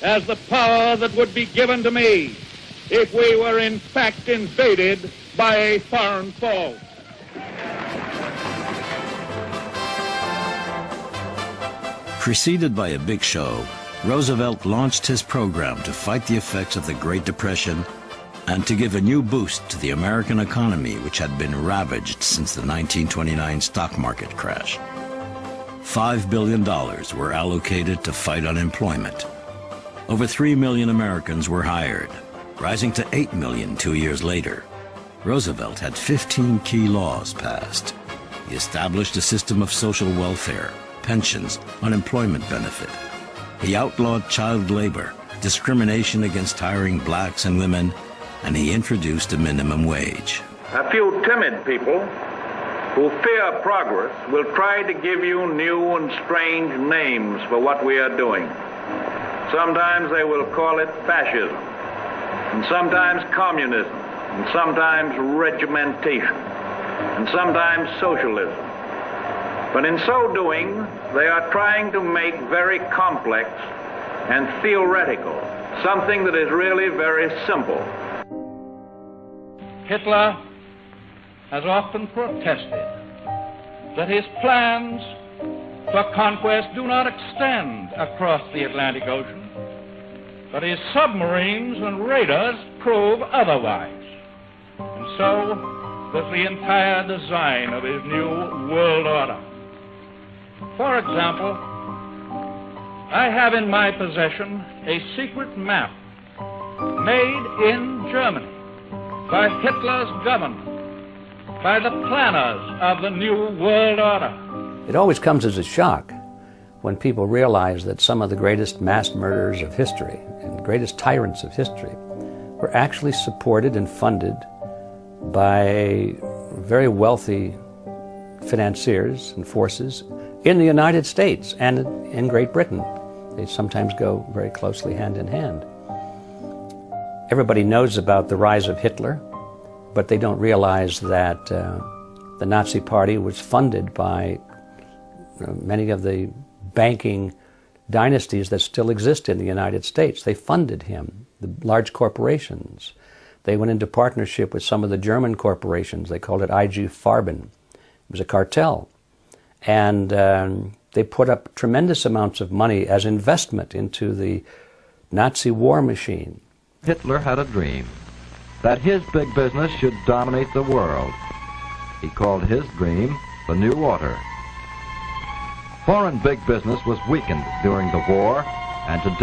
as the power that would be given to me if we were in fact invaded by a foreign foe. Preceded by a big show, Roosevelt launched his program to fight the effects of the Great Depression and to give a new boost to the American economy, which had been ravaged since the 1929 stock market crash. $5 billion were allocated to fight unemployment. Over 3 million Americans were hired, rising to 8 million 2 years later. Roosevelt had 15 key laws passed. He established a system of social welfare, pensions, unemployment benefit. He outlawed child labor, discrimination against hiring blacks and women, and he introduced a minimum wage. A few timid people who fear progress will try to give you new and strange names for what we are doing. Sometimes they will call it fascism, and sometimes communism, and sometimes regimentation, and sometimes socialism. But in so doing, they are trying to make very complex and theoretical something that is really very simple. Hitler has often protested that his plans for conquest do not extend across the Atlantic Ocean, but his submarines and raiders prove otherwise. And so was the entire design of his new world order. For example, I have in my possession a secret map made in Germany by Hitler's government, by the planners of the New World Order. It always comes as a shock when people realize that some of the greatest mass murderers of history and greatest tyrants of history were actually supported and funded by very wealthy financiers and forces in the United States and in Great Britain. They sometimes go very closely hand in hand. Everybody knows about the rise of Hitler, but they don't realize that the Nazi Party was funded by many of the banking dynasties that still exist in the United States. They funded him, the large corporations. They went into partnership with some of the German corporations. They called it IG Farben. It was a cartel. And they put up tremendous amounts of money as investment into the Nazi war machine. Hitler had a dream that his big business should dominate the world. He called his dream the New Order. Foreign big business was weakened during the war, and today